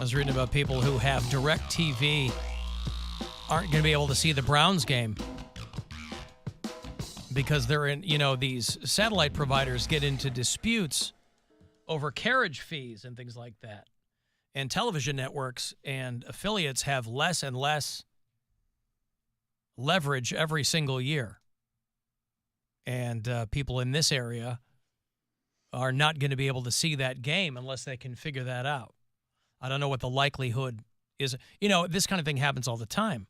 was reading about people who have DirecTV aren't going to be able to see the Browns game because they're in, these satellite providers get into disputes over carriage fees and things like that. And television networks and affiliates have less and less leverage every single year. And people in this area are not going to be able to see that game unless they can figure that out. I don't know what the likelihood is. This kind of thing happens all the time.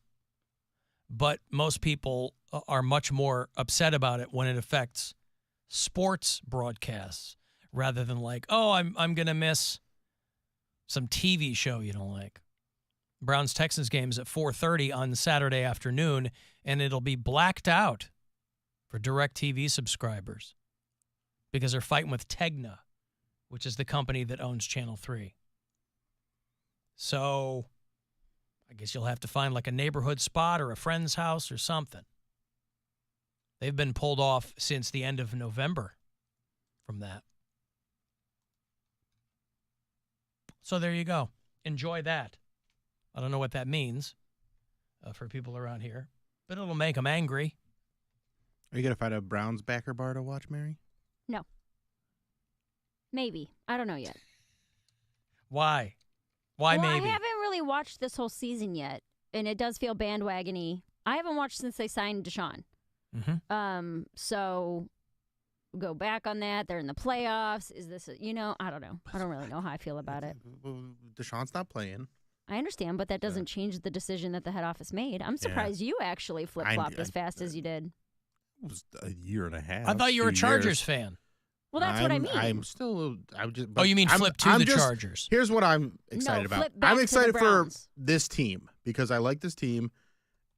But most people are much more upset about it when it affects sports broadcasts rather than like, oh, I'm going to miss some TV show you don't like. Browns-Texans game's at 4:30 on Saturday afternoon, and it'll be blacked out for DirecTV subscribers because they're fighting with Tegna, which is the company that owns Channel 3. So I guess you'll have to find like a neighborhood spot or a friend's house or something. They've been pulled off since the end of November from that. So there you go. Enjoy that. I don't know what that means for people around here, but it'll make them angry. Are you going to find a Browns backer bar to watch, Mary? No. Maybe. I don't know yet. Why? Why well, maybe? I haven't really watched this whole season yet, and it does feel bandwagon-y. I haven't watched since they signed Deshaun. Mm-hmm. So go back on that. They're in the playoffs. Is this, I don't know. I don't really know how I feel about it. Deshaun's not playing. I understand, but that doesn't change the decision that the head office made. I'm surprised you actually flip-flopped as fast as you did. It was a year and a half. I thought you were a Chargers fan. Well, that's what I mean. I'm still. Oh, you mean flip to the Chargers? Here's what I'm excited about. I'm excited for this team because I like this team,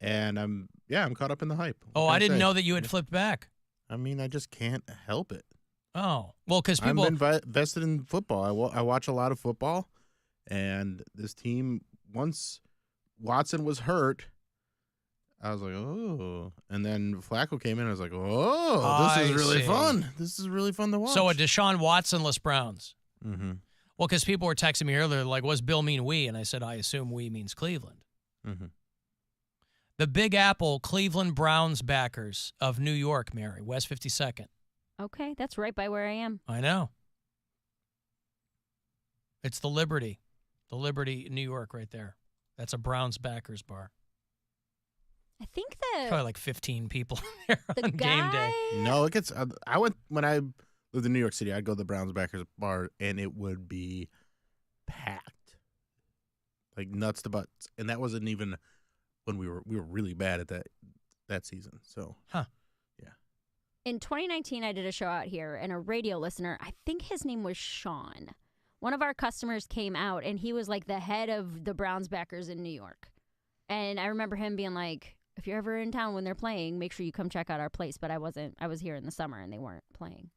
and I'm caught up in the hype. Oh, I didn't know that you had flipped back. I mean, I just can't help it. Oh, well, because people. I'm invested in football. I watch a lot of football, and this team, once Watson was hurt, I was like, oh. And then Flacco came in, and I was like, oh, this is really fun. This is really fun to watch. So a Deshaun Watson-less Browns. Mm-hmm. Well, because people were texting me earlier, like, what's Bill mean we? And I said, I assume we means Cleveland. Mm-hmm. The Big Apple Cleveland Browns backers of New York, Mary, West 52nd. Okay, that's right by where I am. I know. It's the Liberty. The Liberty, New York, right there. That's a Browns backers bar. I think that probably like 15 people there on game day. No, it gets. I went when I lived in New York City. I'd go to the Browns backers bar, and it would be packed, like nuts to butts. And that wasn't even when we were really bad at that season. So, yeah. In 2019, I did a show out here, and a radio listener, I think his name was Sean. One of our customers came out, and he was like the head of the Browns backers in New York. And I remember him being like, if you're ever in town when they're playing, make sure you come check out our place. But I wasn't. I was here in the summer, and they weren't playing.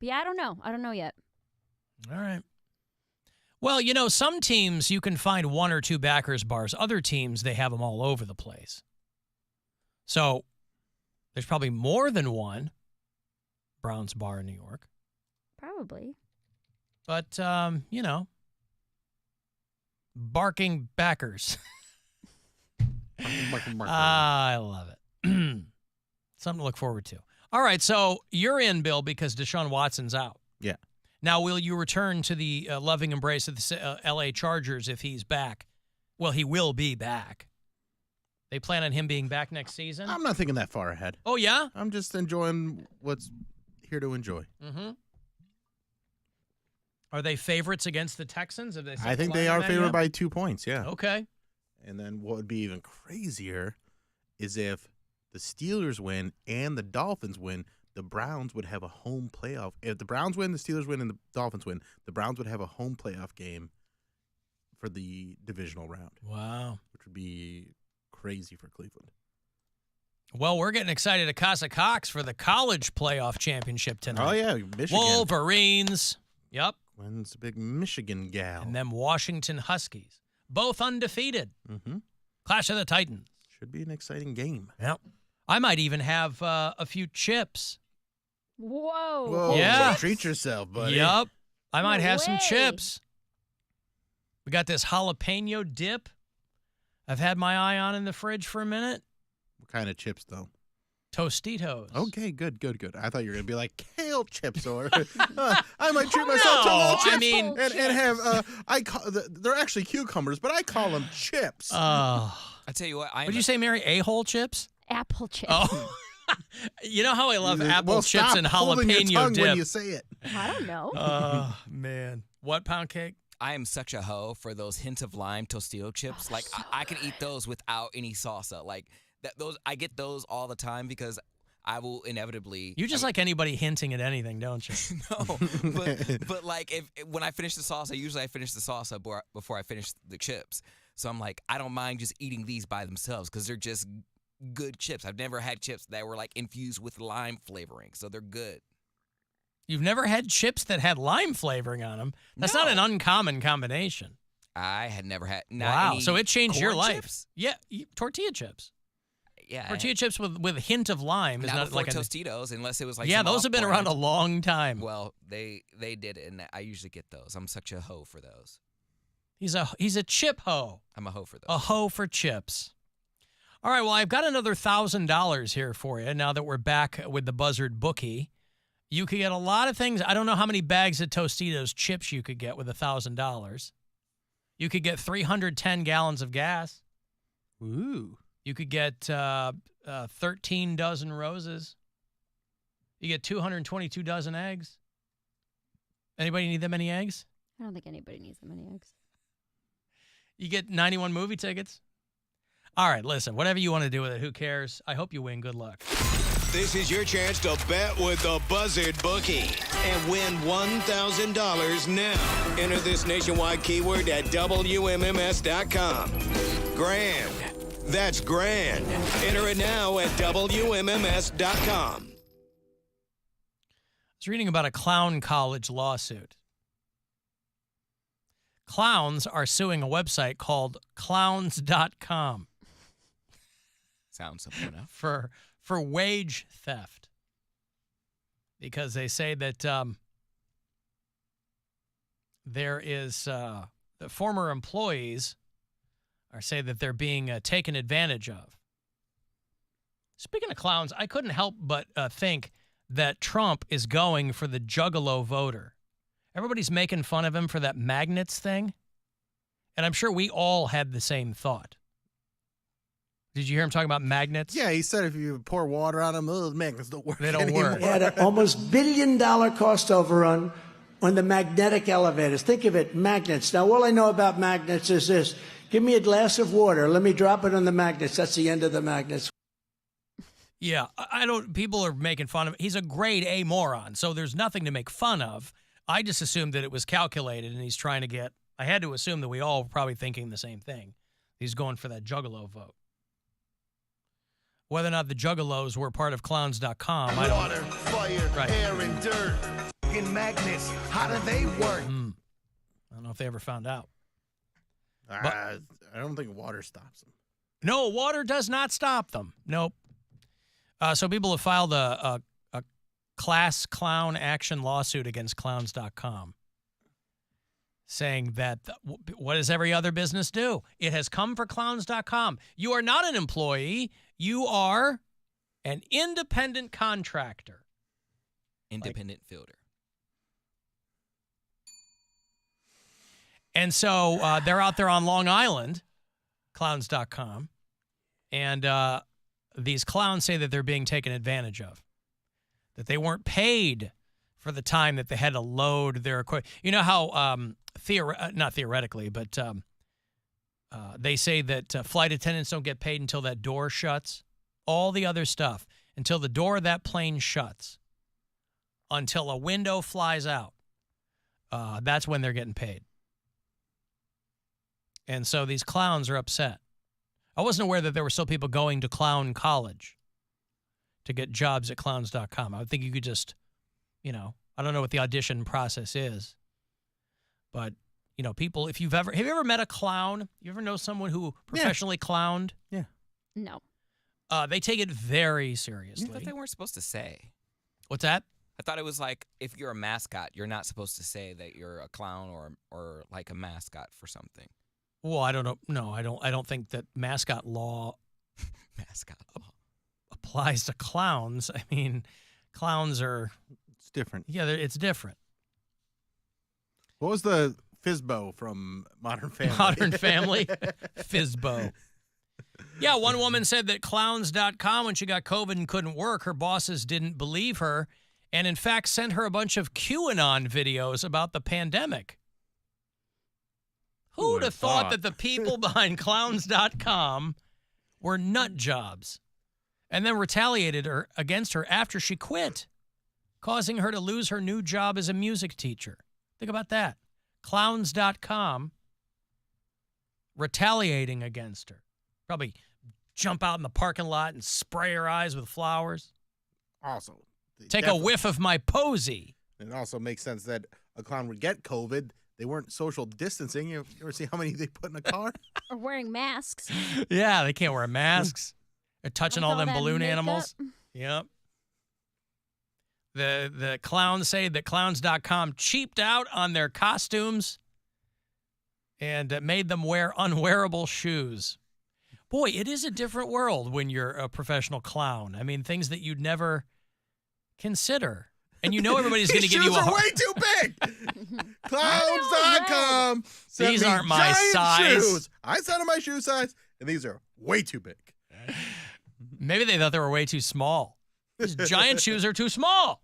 But yeah, I don't know. I don't know yet. All right. Well, some teams you can find one or two backers bars. Other teams, they have them all over the place. So there's probably more than one Browns bar in New York. Probably. But, barking backers. I love it. Something to look forward to. All right, so you're in, Bill, because Deshaun Watson's out. Yeah. Now, will you return to the loving embrace of the L.A. Chargers if he's back? Well, he will be back. They plan on him being back next season? I'm not thinking that far ahead. Oh, yeah? I'm just enjoying what's here to enjoy. Mm-hmm. Are they favorites against the Texans? I think they are favored by 2 points, yeah. Okay. And then what would be even crazier is if the Steelers win and the Dolphins win, the Browns would have a home playoff. If the Browns win, the Steelers win, and the Dolphins win, the Browns would have a home playoff game for the divisional round. Wow. Which would be crazy for Cleveland. Well, we're getting excited at Casa Cox for the college playoff championship tonight. Oh, yeah, Michigan. Wolverines. Yep. When's the big Michigan gal? And them Washington Huskies. Both undefeated. Mm-hmm. Clash of the Titans. Should be an exciting game. Yep. I might even have a few chips. Whoa. Yeah. Treat yourself, buddy. Yep. I might have some way. chips. We got this jalapeno dip I've had my eye on in the fridge for a minute. What kind of chips, though? Tostitos. Okay, good. I thought you were going to be like kale chips or I might treat myself to a little chips I mean, and have, they're actually cucumbers, but I call them chips. I tell you what. Would you say, Mary, a-hole chips? Apple chips. Oh. You know how I love apple well, chips stop and holding your jalapeno tongue dip? when you say it. I don't know. Oh, man. What, Poundcake? I am such a hoe for those hint of lime Tostito chips. Oh, Like so I can eat those without any salsa. Like those, I get those all the time because I will inevitably. You just like anybody hinting at anything, don't you? No, but like when I finish the salsa, usually I finish the salsa before I finish the chips. So I'm like, I don't mind just eating these by themselves because they're just good chips. I've never had chips that were like infused with lime flavoring, so they're good. You've never had chips that had lime flavoring on them? That's not an uncommon combination. I had never had. Wow, so it changed your corn life. chips? Yeah, tortilla chips. Yeah, Tortilla chips with a hint of lime is not not before like Tostitos, unless it was like yeah, some those have been around a off-brand. long time. Well, they did it, and I usually get those. I'm such a hoe for those. He's a chip hoe. I'm a hoe for those. A hoe for chips. All right, well, I've got another $1,000 here for you now that we're back with the Buzzard bookie. You could get a lot of things. I don't know how many bags of Tostitos chips you could get with $1,000. You could get 310 gallons of gas. Ooh. You could get 13 dozen roses. You get 222 dozen eggs. Anybody need that many eggs? I don't think anybody needs that many eggs. You get 91 movie tickets. All right, listen, whatever you want to do with it, who cares? I hope you win. Good luck. This is your chance to bet with the Buzzard Bookie and win $1,000 now. Enter this nationwide keyword at WMMS.com. Grand. That's grand. Enter it now at WMMS.com. I was reading about a clown college lawsuit. Clowns are suing a website called clowns.com Sounds simple enough. for wage theft because they say that there is the former employees are saying that they're being taken advantage of. Speaking of clowns, I couldn't help but think that Trump is going for the juggalo voter. Everybody's making fun of him for that magnets thing, and I'm sure we all had the same thought. Did you hear him talking about magnets? Yeah, he said if you pour water on them, those magnets don't work. They don't anymore. work. They had an almost $1 billion cost overrun on the magnetic elevators. Think of it, magnets. Now, all I know about magnets is this. Give me a glass of water. Let me drop it on the magnets. That's the end of the magnets. Yeah, I don't. People are making fun of him. He's a grade A moron, so there's nothing to make fun of. I just assumed that it was calculated, and he's trying to get. I had to assume that we all were probably thinking the same thing. He's going for that juggalo vote. Whether or not the juggalos were part of clowns.com, I don't Water, fire, Right. air, and dirt. And magnets, how do they work? I don't know if they ever found out. I don't think water stops them. No, water does not stop them. Nope. So people have filed a class clown action lawsuit against clowns.com saying that what does every other business do? It has come for clowns.com. You are not an employee. You are an independent contractor. Independent fielder. And so they're out there on Long Island, clowns.com, and these clowns say that they're being taken advantage of, that they weren't paid for the time that they had to load their equipment. You know how, not theoretically, but they say that flight attendants don't get paid until that door shuts. All the other stuff, until the door of that plane shuts, until a window flies out, that's when they're getting paid. And so these clowns are upset. I wasn't aware that there were still people going to clown college to get jobs at clowns.com. I would think you could just, I don't know what the audition process is, but, people, have you ever met a clown? You ever know someone who professionally clowned? Yeah. No. They take it very I seriously. thought they weren't supposed to say. What's that? I thought it was like if you're a mascot, you're not supposed to say that you're a clown or like a mascot for something. Well, I don't know. No, I don't think that mascot law Mascot law. applies to clowns. I mean, clowns are It's different. yeah, it's different. What was the Fizbo from Modern Family? Modern Family, Fizbo. Yeah, one woman said that clowns.com, when she got COVID and couldn't work, her bosses didn't believe her and, in fact, sent her a bunch of QAnon videos about the pandemic. Who'd have thought that the people behind clowns.com were nut jobs and then retaliated against her after she quit, causing her to lose her new job as a music teacher? Think about that. Clowns.com retaliating against her. Probably jump out in the parking lot and spray her eyes with flowers. Also, Take a whiff of my posy. It also makes sense that a clown would get COVID. They weren't social distancing. You ever see how many they put in a car? Or wearing masks. Yeah, they can't wear masks. They're touching all With them that balloon makeup. animals. Yep. The clowns say that clowns.com cheaped out on their costumes and made them wear unwearable shoes. Boy, it is a different world when you're a professional clown. I mean, things that you'd never consider. And you know everybody's going to give you a These shoes are hard... way too big. Clowns.com. sent These me aren't my giant size. Shoes. I said my shoe size, and these are way too big. Maybe they thought they were way too small. These giant shoes are too small.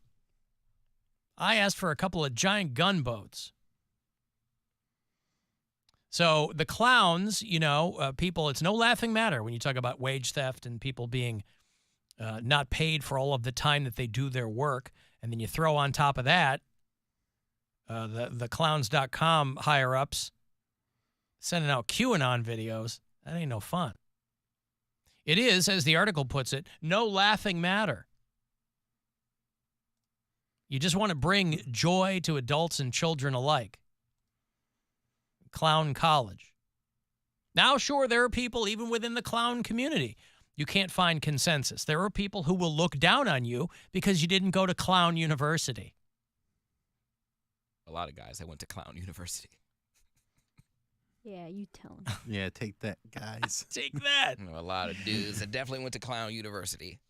I asked for a couple of giant gunboats. So the clowns, people, it's no laughing matter when you talk about wage theft and people being not paid for all of the time that they do their work. And then you throw on top of that the clowns.com higher-ups sending out QAnon videos. That ain't no fun. It is, as the article puts it, no laughing matter. You just want to bring joy to adults and children alike. Clown college. Now, sure, there are people even within the clown community. You can't find consensus. There are people who will look down on you because you didn't go to clown university. A lot of guys that went to clown university. Yeah, you tell him. Yeah, take that, guys. Take that. A lot of dudes that definitely went to clown university.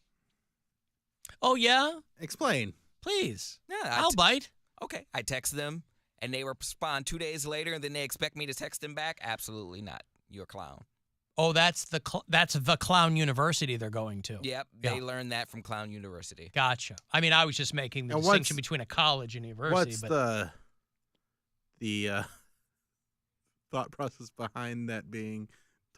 Oh, yeah? Explain. Please. Yeah, I'll bite. Okay. I text them, and they respond 2 days later, and then they expect me to text them back? Absolutely not. You're a clown. Oh, that's the clown university they're going to. Yep, they learned that from clown university. Gotcha. I mean, I was just making the And distinction between a college and a university. What's but the thought process behind that being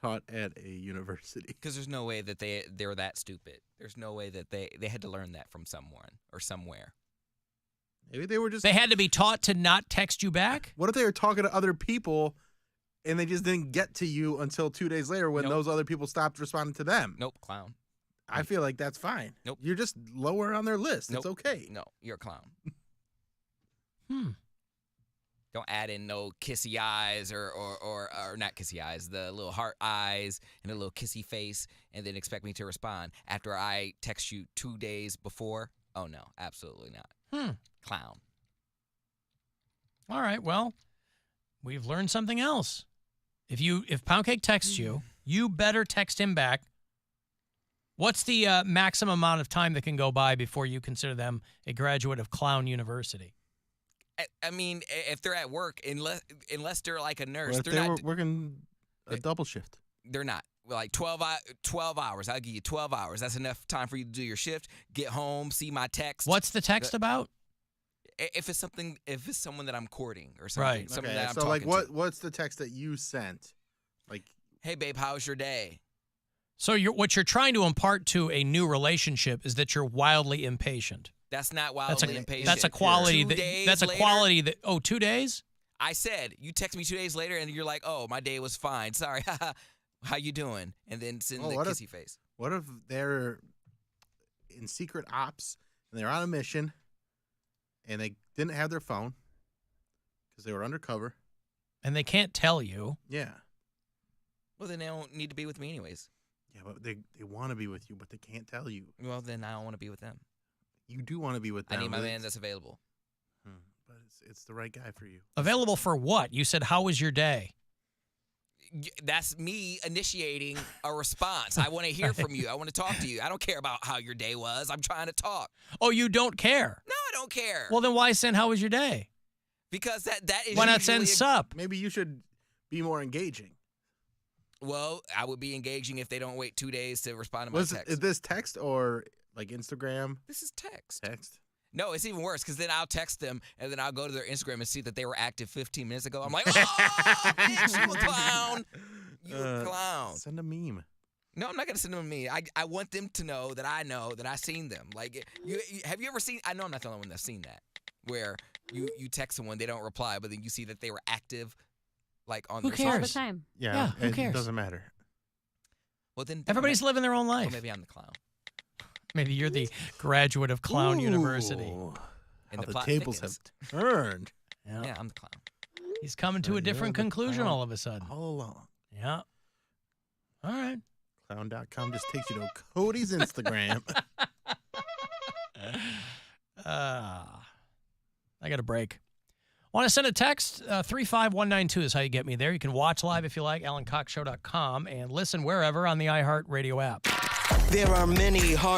taught at a university? Because there's no way that they're that stupid. There's no way that they had to learn that from someone or somewhere. Maybe they were just... They had to be taught to not text you back? What if they were talking to other people and they just didn't get to you until 2 days later when those other people stopped responding to them? Nope, clown. I feel like that's fine. Nope. You're just lower on their list. Nope. It's okay. No, you're a clown. Hmm. Don't add in no kissy eyes or not kissy eyes, the little heart eyes and a little kissy face, and then expect me to respond after I text you 2 days before. Oh, no, absolutely not. Clown. All right, well, we've learned something else. If Poundcake texts you, you better text him back. What's the maximum amount of time that can go by before you consider them a graduate of Clown University? I mean, if they're at work, unless they're like a nurse, What if they're they not. were working a double shift? They're not. Like 12 hours. I'll give you 12 hours. That's enough time for you to do your shift, get home, see my text. What's the text about? If it's someone that I'm courting or something. Right. Something Okay, that I'm so like talking to. what's the text that you sent? Like, Hey, babe, how's your day? So what you're trying to impart to a new relationship is that you're wildly impatient. That's not wildly impatient. That's a quality. 2 days That's a later, quality that. Oh, 2 days? I said, you text me 2 days later and you're like, oh, my day was fine. Sorry. How you doing? And then send the kissy face. What if they're in secret ops and they're on a mission and they didn't have their phone because they were undercover? And they can't tell you. Yeah. Well, then they don't need to be with me anyways. Yeah, but they want to be with you, but they can't tell you. Well, then I don't want to be with them. You do want to be with them. I need my but man it's- that's available. But it's the right guy for you. Available for what? You said, how was your day? That's me initiating a response. I want to hear from you. I want to talk to you. I don't care about how your day was. I'm trying to talk. Oh, you don't care? No, I don't care. Well, then why send how was your day? Because that is Why not usually send sup? Maybe you should be more engaging. Well, I would be engaging if they don't wait 2 days to respond to my text. Is this text or like Instagram? This is text. Text. No, it's even worse because then I'll text them and then I'll go to their Instagram and see that they were active 15 minutes ago. I'm like, oh, bitch, you a clown. You a clown. Send a meme. No, I'm not going to send them a meme. I want them to know that I seen them. Like, have you ever seen, I know I'm not the only one that's seen that, where you text someone, they don't reply, but then you see that they were active, like, on Who their cares? All the social. time. Yeah, who cares? It doesn't matter. Well, then Everybody's living their own well, life. maybe I'm the clown. Maybe you're the graduate of Clown University. Ooh, And how the plot tables thickens. have turned Yeah, I'm the clown. He's coming to a You're different the conclusion clown all of a sudden. all along. Yeah. All right. Clown.com just takes you to Cody's Instagram. I got a break. Want to send a text? 35192 is how you get me there. You can watch live if you like, AlanCoxShow.com, and listen wherever on the iHeartRadio app. There are many hard